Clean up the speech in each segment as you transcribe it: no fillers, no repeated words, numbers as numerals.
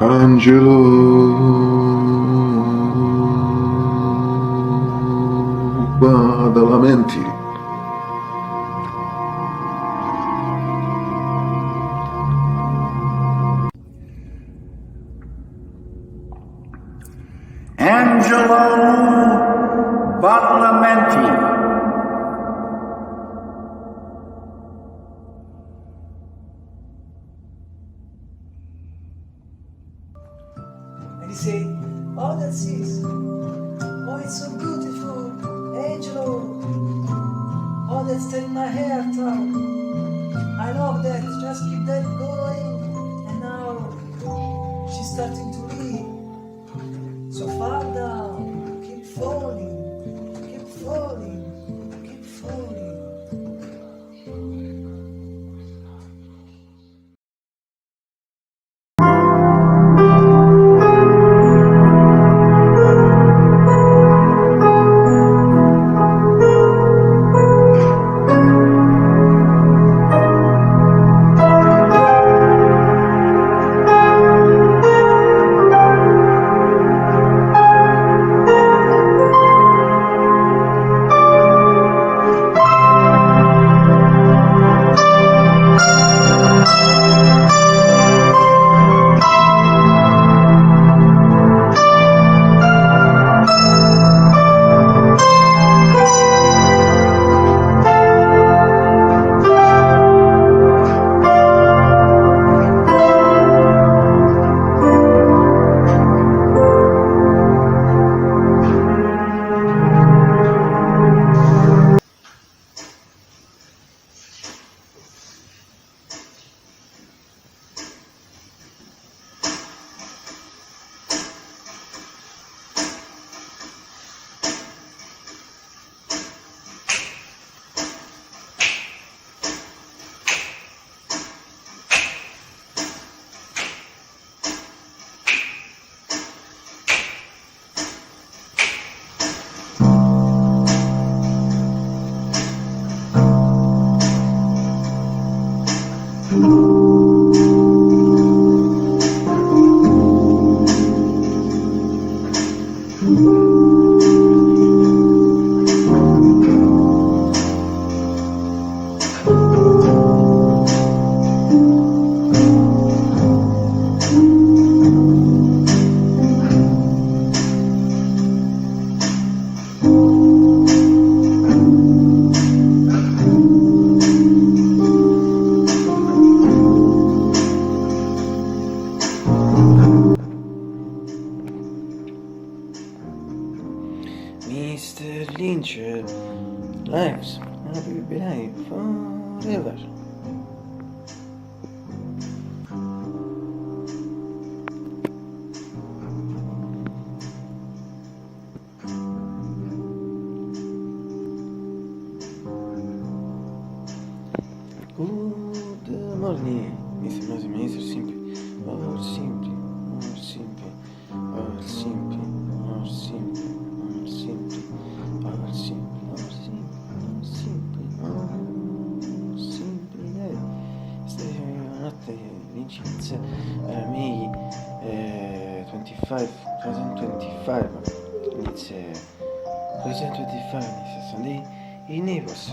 Angelo Badalamenti. Angelo Badalamenti. And he said, "Oh, that's it. Oh, it's so beautiful. Angelo. Oh, that's turning my heart out. I love that. Just keep that going." And now she's starting to leave. So far down. Keep falling. Keep falling. Keep falling. Mr. Lynch lives will be alive forever. Good morning, Mr. Noisy, Mr. Simply, or simply, or simply, or simply, or simply, or simply, or simply, or simply, or simply, not Lynch, it's May 25, 2025, it's 2025, it's Sunday, in neighbors,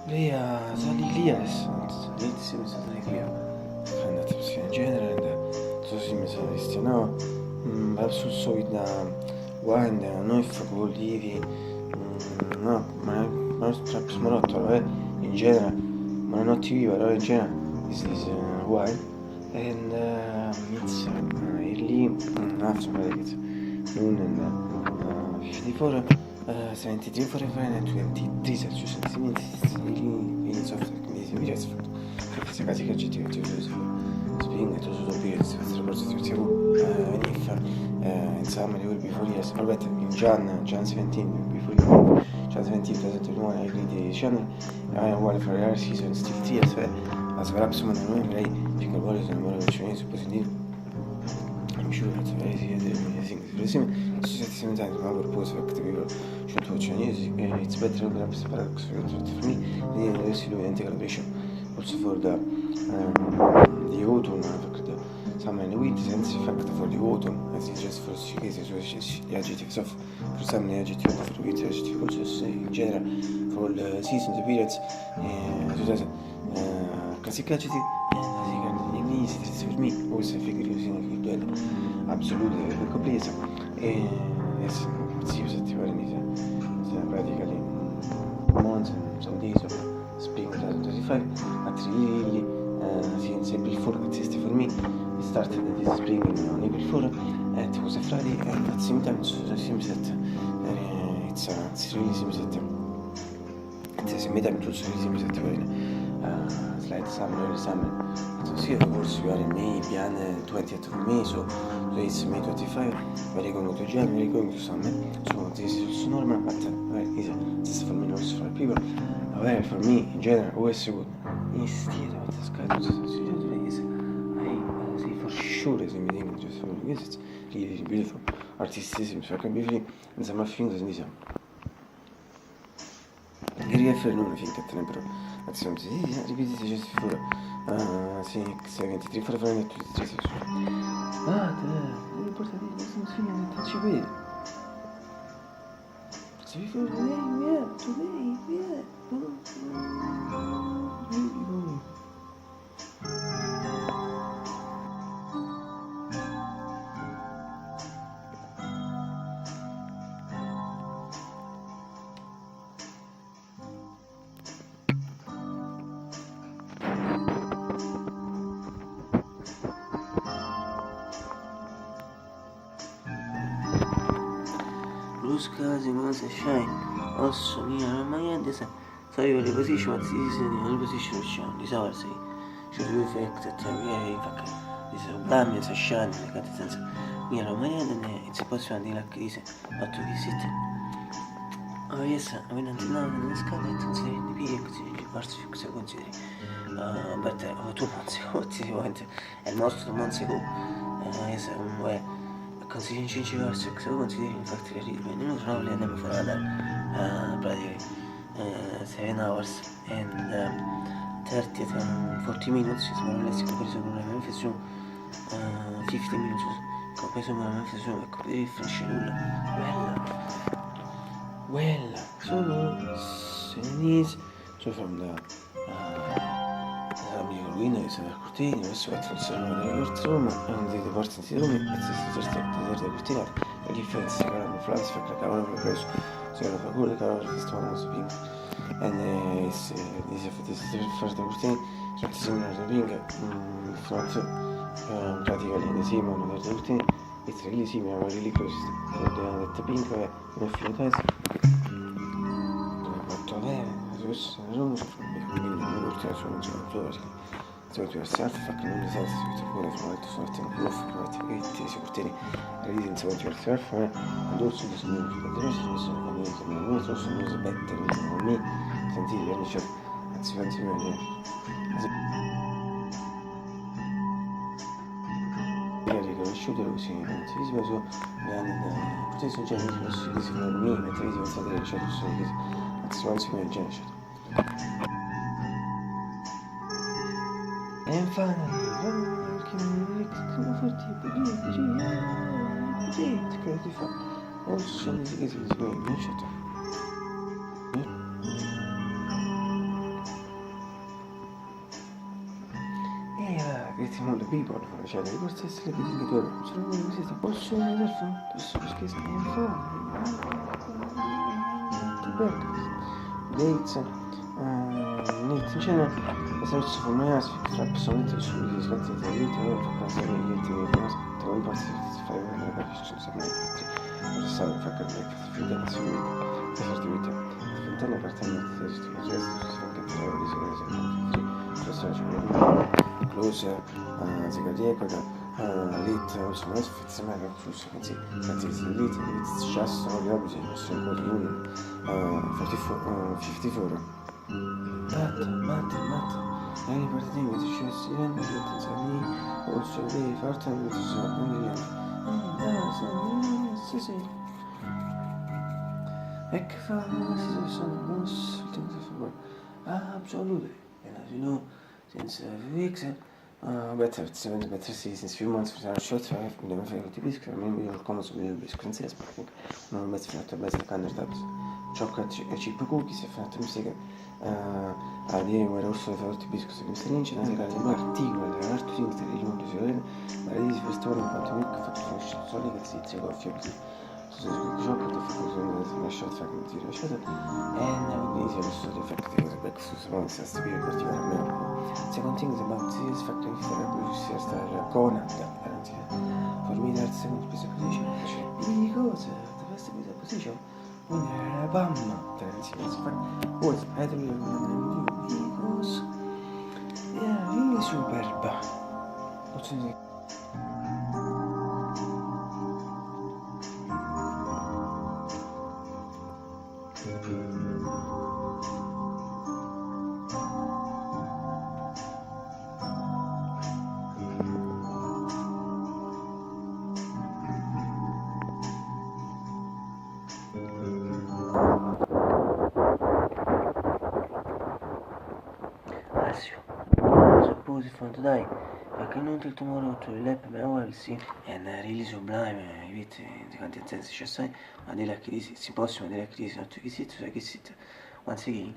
Leia Zalilias, niet Sims Leia. En dat is geen genre, zo zien we zo is het nou. Absoluut zoiets na wine, noi facoltivi, no, ma è smorotto, in genere, ma non ti viva, in genere, is wine, and it's early after it, noon and 54. 73 for Fahrenheit, 23 Celsius, in soft, quindi questa casa che oggettivo spinga tutto il periodo, questa posizione NIF, in summer it will be 4 years, or better, in Jan 17, before you, Jan 17, 2021, I read the channel, I am one for our season, still 3 years, as well as someone who may think about it, and more of a change, positive. I'm sure it's very easy. Associazione di una purpose active should watch music. It's better than perhaps for me. The university calibration also for the autumn. samen in de quintessenza effect voor die autumn, as in just voor chiese, so gli adjectives of, for some the adjective for the winter adjective, also in general for the seasons, the periods, so that's classic adjective, in inglese, for me, also figure significato assoluto e completo, yes, si usa attivare in Italia, pratically months and some days of spring 2025, at 3 since April 4 existed for me. It started this spring on April 4. It was a Friday, and at the same time, it's a same set. It's really same set. At the same time, it's really same set. It's like summer, early summer. So see, of course, we are in May, beyond 20th of May, so today it's May 25. We're going to January, we're going to summer. So this is also normal, but this is for me, also for people. However, for me, in general, always good. Instead of the sky, I say for sure as anything, just for because it's really beautiful. Artisticism, so I can be free, and some of things in this. Che riaffermano finché te ne però. Azione, ripetete just before. 23 for the 23 seconds. L'importante è che non touch it. So before today, yeah. Blue skies and moons that shine, also near my end. So you will position what season, you will position which one. These are say, should we effect that we are this is Obama is a shine, like that sense. Near my end, and it's a possibility like this, not to visit. Oh, yes, I mean, until now, in the sky, let's say, the big parts you could consider. But 2 months ago, what you want, and most of the months ago, yes, where. Considering change your sex, so considering in fact really many not only never for other probably 7 hours and 30 and 40 minutes is more or less comparison con una manifestazione 50 minutes comparison con una manifestazione ecco per difference well solo Senenis so from the Winner is a cortina, adesso è funzionare della cortina e dei porti di Roma e si è cortina la differenza che hanno flash per la cavolo per preso se la fa le cavolo che stavano su ping e se fare da cortina certi seminari da ping front pratically the same one of the cortina it's really similar really close to the ping è una finità fatto bene adesso non so quindi la cortina sono già so to yourself fucking understand to go from to something proof right it is your reading to yourself and also this new the rest is amazing and also is better for me sentire yani cioè anzi riconosciuto così si speso potete suggerire si per me mentre si pensate che c'è anzi come genere and finally, come forti it's crazy fun. Also, this is very much it's more the people, cioè le corse essere che ti dico, sono così, posso vedere posso perché se ne fa. Dates, in genere, esercito familiare, personalmente sono gli sfatti della vita, io ho fatto gli ultimi rimasti, non posso fare una cosa, sono sempre per stare fa capire che si fida su questa attività. Diventare appartenente a questo gesto, si fa capire di sicurezza, questo è close, zigadieko, lit, also most of it's a matter of truth, it's lit, it's just all the opposite, it's so called union, 54. Matte, any thing with the shoes, even with it, also the part-time with the sì. E che fa? Si sono mosse, absolute, and as you know, since a few weeks, better seasons, few months for our shots, I have never failed to be scrum, maybe you'll come to be princess, but no best for the best kind of types. Chocolate, cheap cookies, if not a mistake. Idea were also failed to be strange, and I think I'm article, there are two things that you want to say, but it is restoring what to make for the function, so I can see it's a lot of you. So there's a job with the focus on the shot fact material shot, and I would easier to the fact that the back to someone has to be a particular member. Second thing is about this factor if there are stare con for me that's second position because the first position when you're a bum it's fun what I don't know because yeah really superb what's in it. Suppose if today I cannot tell tomorrow to lap my OLC and really sublime vite di quanti sensi ci sai ma della crisi si possono della crisi not to visit once again